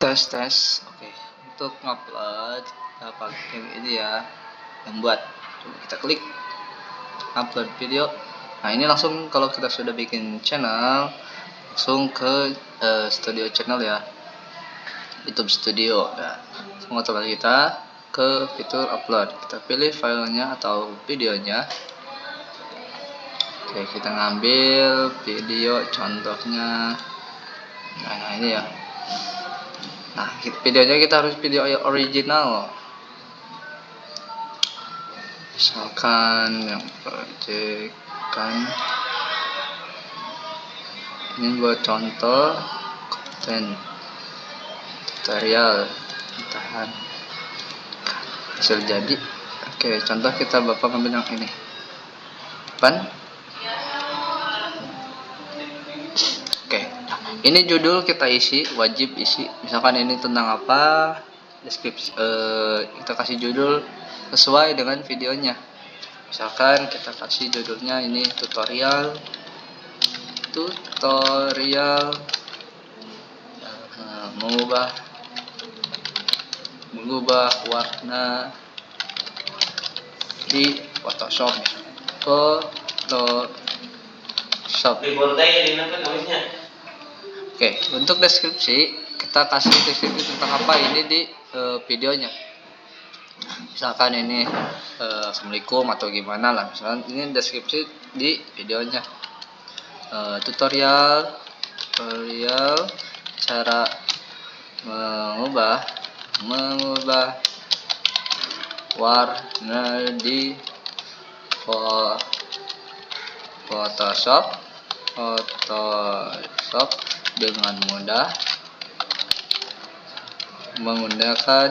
Tes. Oke, untuk ngupload kita pakai ini ya, yang buat. Coba kita klik upload video. Nah, ini langsung kalau kita sudah bikin channel, langsung ke studio channel ya, YouTube Studio. Nah, langsung otomatis kita ke fitur upload. Kita pilih filenya atau videonya. Oke, kita ngambil video contohnya. Nah, ini ya. Nah, videonya kita harus video original. Misalkan yang project kan ini buat contoh konten tutorial tahan hasil jadi. Oke, contoh kita bapak ngambil yang ini pan. Oke, ini judul kita isi, wajib isi. Misalkan ini tentang apa, deskripsi, kita kasih judul sesuai dengan videonya. Misalkan kita kasih judulnya ini tutorial mengubah warna di Photoshop. Oke, untuk deskripsi kita kasih deskripsi tentang apa ini di videonya. Misalkan ini Assalamualaikum atau gimana lah, misalkan ini deskripsi di videonya. Tutorial cara mengubah warna di Photoshop dengan mudah menggunakan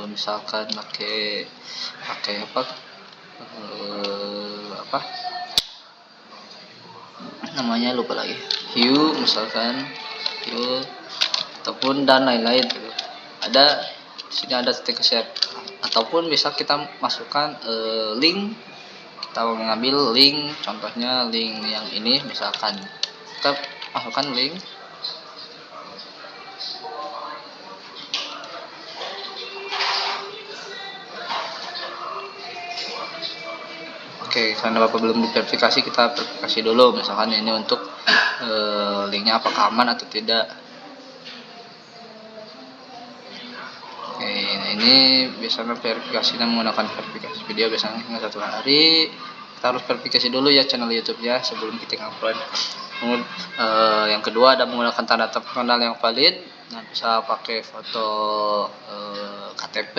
misalkan pakai apa namanya, lupa lagi, hue misalkan, hue ataupun dan lain-lain. Ada di sini ada stick shape, ataupun bisa kita masukkan link. Kita mengambil link, contohnya link yang ini, misalkan kita masukkan link. Oke, karena Bapak belum diverifikasi, kita verifikasi dulu. Misalkan ini untuk linknya apakah aman atau tidak. Oke, nah ini biasanya verifikasinya menggunakan verifikasi video, biasanya hingga 1 hari. Kita harus verifikasi dulu ya channel YouTube-nya sebelum kita upload. Yang kedua ada menggunakan tanda terkenal yang valid. Nah, bisa pakai foto KTP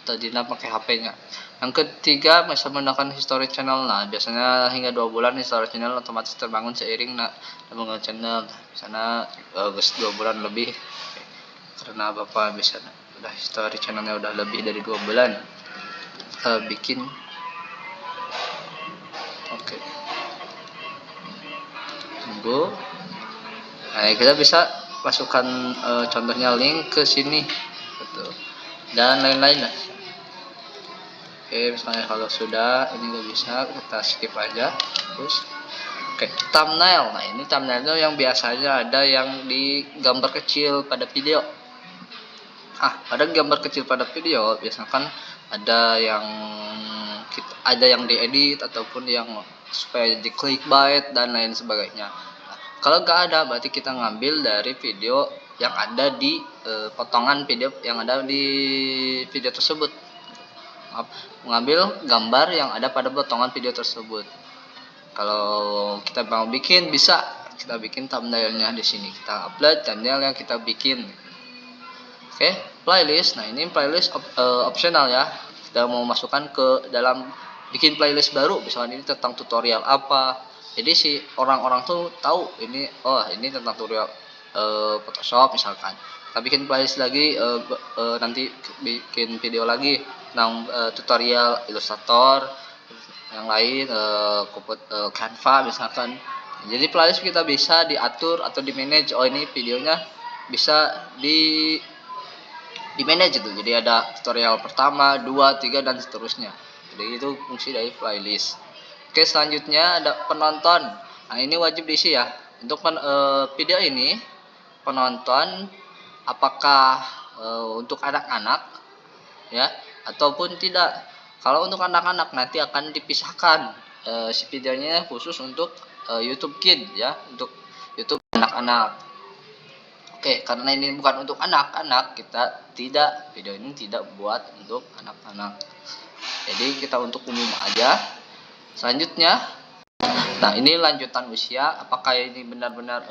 atau Dina pakai HP-nya. Yang ketiga bisa menggunakan history channel. Nah, biasanya hingga 2 bulan history channel otomatis terbangun seiring membangun channel. Sana 2 bulan lebih, karena Bapak bisa udah history channelnya udah lebih dari 2 bulan bikin. Oke, tunggu. Nah, kita bisa masukkan contohnya link ke sini gitu, dan lain-lain lah. Oke, misalnya kalau sudah ini nggak bisa, kita skip aja terus. Oke, thumbnail. Nah, ini thumbnailnya yang biasanya ada yang di gambar kecil pada video. Pada gambar kecil pada video biasanya kan ada yang diedit ataupun yang supaya di clickbait dan lain sebagainya. Kalau nggak ada, berarti kita ngambil dari video yang ada di potongan video yang ada di video tersebut. Mengambil gambar yang ada pada potongan video tersebut. Kalau kita mau bikin, bisa kita bikin thumbnailnya di sini. Kita upload thumbnail yang kita bikin. Oke, playlist. Nah, ini playlist opsional ya. Kita mau masukkan ke dalam bikin playlist baru. Misalnya ini tentang tutorial apa. Jadi si orang-orang tuh tahu ini, ini tentang tutorial Photoshop misalkan. Kita bikin playlist lagi, nanti bikin video lagi tentang tutorial Illustrator, yang lain Canva misalkan. Jadi playlist kita bisa diatur atau di manage. Ini videonya bisa di manage itu. Jadi ada tutorial pertama, 2, 3 dan seterusnya. Jadi itu fungsi dari playlist. Oke, selanjutnya ada penonton. Nah, ini wajib diisi ya. Untuk video ini penonton apakah untuk anak-anak ya ataupun tidak. Kalau untuk anak-anak nanti akan dipisahkan si videonya khusus untuk YouTube Kid ya, untuk YouTube anak-anak. Oke, karena ini bukan untuk anak-anak, video ini tidak buat untuk anak-anak. Jadi kita untuk umum aja. Selanjutnya, nah ini lanjutan usia. Apakah ini benar-benar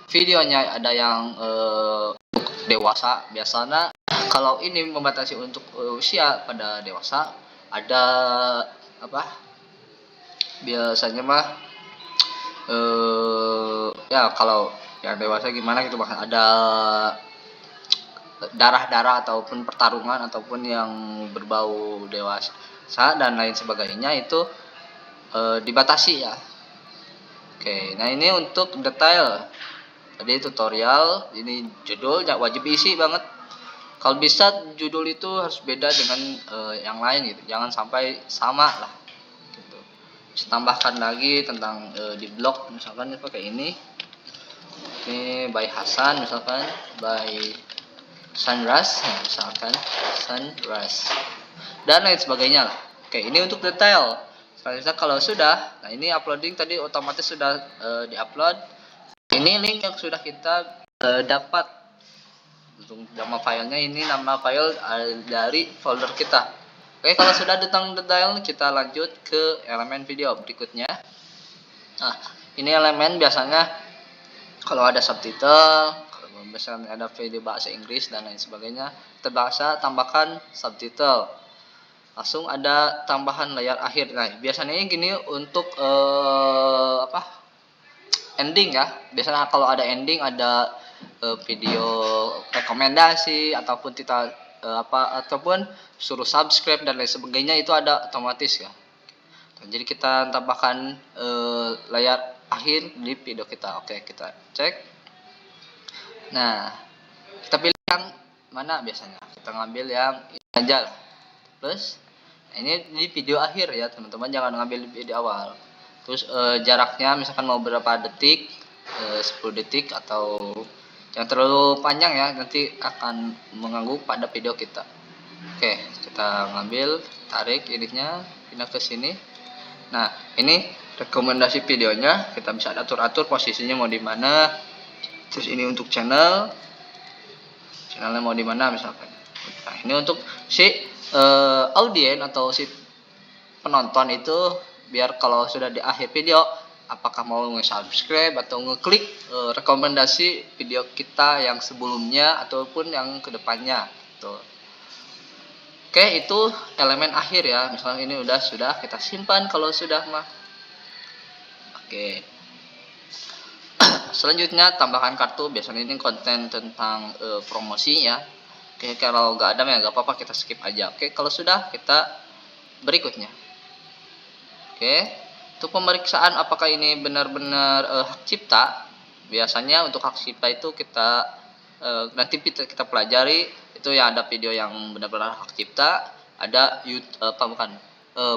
videonya ada yang dewasa? Biasanya kalau ini membatasi untuk usia pada dewasa, ada biasanya mah ya kalau yang dewasa gimana gitu, bahkan ada darah-darah ataupun pertarungan ataupun yang berbau dewasa dan lain sebagainya itu dibatasi ya. Oke, nah ini untuk detail tadi tutorial, ini judulnya wajib isi banget. Kalau bisa judul itu harus beda dengan yang lain gitu, jangan sampai sama lah gitu. Bisa tambahkan lagi tentang di blog misalkan pakai ini by Hasan misalkan, by Sunrise misalkan Sunrise dan lain sebagainya lah. Oke, ini untuk detail. Selanjutnya kalau sudah, nah ini uploading tadi otomatis sudah diupload. Ini link yang sudah kita dapat. Untuk nama filenya, ini nama file dari folder kita. Oke, kalau sudah tentang detail, kita lanjut ke elemen video berikutnya. Nah, ini elemen biasanya kalau ada subtitle, kalau misalnya ada video bahasa Inggris dan lain sebagainya, terbahasa tambahkan subtitle. Langsung ada tambahan layar akhir. Nah, biasanya gini untuk ending ya. Biasanya kalau ada ending ada video rekomendasi ataupun kita ataupun suruh subscribe dan lain sebagainya, itu ada otomatis ya. Jadi kita tambahkan layar akhir di video kita. Oke, kita cek. Nah, kita pilih yang mana biasanya. Kita ngambil yang ini aja. Terus ini di video akhir ya, teman-teman, jangan ngambil di video awal. Terus jaraknya misalkan mau berapa detik, 10 detik atau jangan terlalu panjang ya, nanti akan mengganggu pada video kita. Oke, kita ngambil, tarik ininya, pindah ke sini. Nah, ini rekomendasi videonya, kita bisa atur-atur posisinya mau di mana. Terus ini untuk channelnya mau di mana misalkan. Nah, ini untuk si audien atau si penonton itu, biar kalau sudah di akhir video apakah mau nge-subscribe atau ngeklik rekomendasi video kita yang sebelumnya ataupun yang kedepannya gitu. Oke, itu elemen akhir ya. Misalnya ini sudah kita simpan kalau sudah mah. Oke. Selanjutnya tambahkan kartu. Biasanya ini konten tentang promosi ya. Oke, kalau nggak ada ya nggak apa-apa, kita skip aja. Oke, kalau sudah kita berikutnya. Oke, untuk pemeriksaan apakah ini benar-benar hak cipta. Biasanya untuk hak cipta itu kita nanti kita pelajari. Itu yang ada video yang benar-benar hak cipta, ada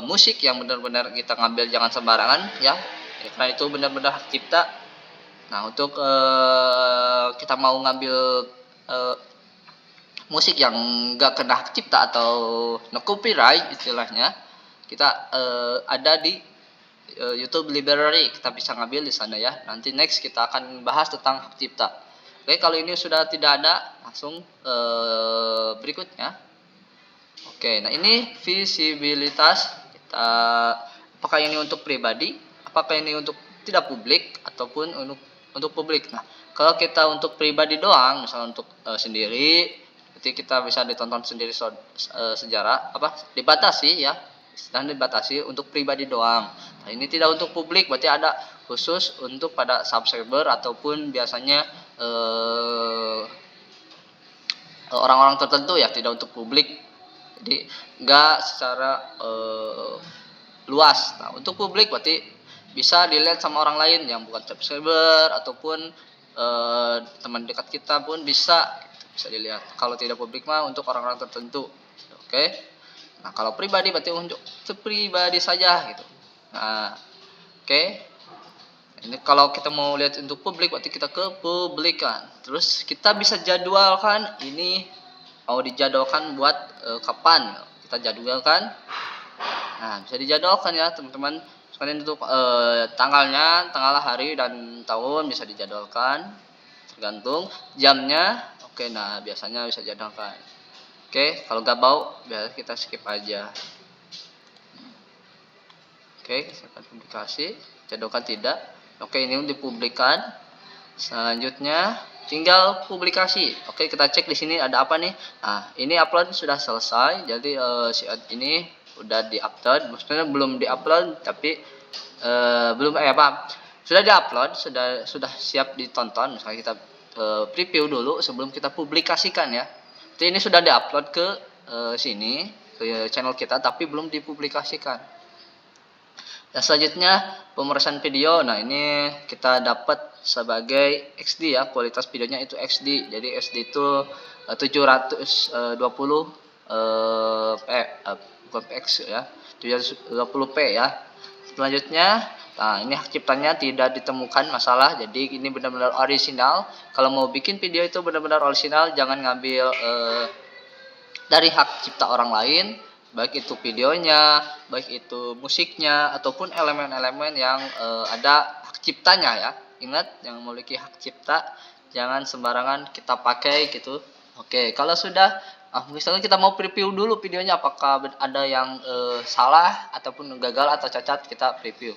musik yang benar-benar kita ngambil jangan sembarangan ya, karena itu benar-benar hak cipta. Nah, untuk kita mau ngambil musik yang enggak kena hak cipta atau no copyright istilahnya, kita ada di YouTube Library, kita bisa ngambil di sana ya. Nanti next kita akan bahas tentang hak cipta. Oke, kalau ini sudah tidak ada, langsung berikutnya. Oke, nah ini visibilitas kita, apakah ini untuk pribadi, apakah ini untuk tidak publik ataupun untuk publik. Nah, kalau kita untuk pribadi doang, misalnya untuk sendiri, berarti kita bisa ditonton sendiri sejarah dibatasi ya, dan dibatasi untuk pribadi doang. Nah, ini tidak untuk publik, berarti ada khusus untuk pada subscriber ataupun biasanya orang-orang tertentu ya, tidak untuk publik. Jadi enggak secara luas. Nah, untuk publik berarti bisa dilihat sama orang lain yang bukan subscriber ataupun teman dekat kita pun bisa dilihat. Kalau tidak publik mah untuk orang-orang tertentu. Oke. Nah, kalau pribadi berarti untuk pribadi saja gitu. Nah, Oke. Ini kalau kita mau lihat untuk publik, berarti kita ke publikan. Terus kita bisa jadwalkan ini mau dijadwalkan buat kapan kita jadwalkan. Nah, bisa dijadwalkan ya teman-teman sekalian untuk tanggalnya, tanggal, hari dan tahun bisa dijadwalkan tergantung jamnya. Oke, nah biasanya bisa dijadwalkan. Oke, kalau nggak mau biar kita skip aja. Oke, siapkan publikasi, jadwalkan tidak. Oke, ini dipublikan. Selanjutnya tinggal publikasi. Oke, kita cek di sini ada apa nih. Nah, ini upload sudah selesai. Jadi ini udah di-upload. Maksudnya belum di-upload tapi belum sudah di-upload, sudah siap ditonton. Misalnya kita preview dulu sebelum kita publikasikan ya. Jadi ini sudah di-upload ke sini ke channel kita tapi belum dipublikasikan. Dan selanjutnya pemrosesan video. Nah, ini kita dapat sebagai XD ya, kualitas videonya itu XD. Jadi XD itu 720 bukan PX ya, 720p ya. Selanjutnya, nah ini hak ciptanya tidak ditemukan masalah. Jadi ini benar-benar original. Kalau mau bikin video itu benar-benar original, jangan ngambil dari hak cipta orang lain, baik itu videonya, baik itu musiknya, ataupun elemen-elemen yang ada hak ciptanya ya. Ingat, yang memiliki hak cipta jangan sembarangan kita pakai gitu. Oke, kalau sudah misalnya kita mau preview dulu videonya apakah ada yang salah ataupun gagal atau cacat, kita preview.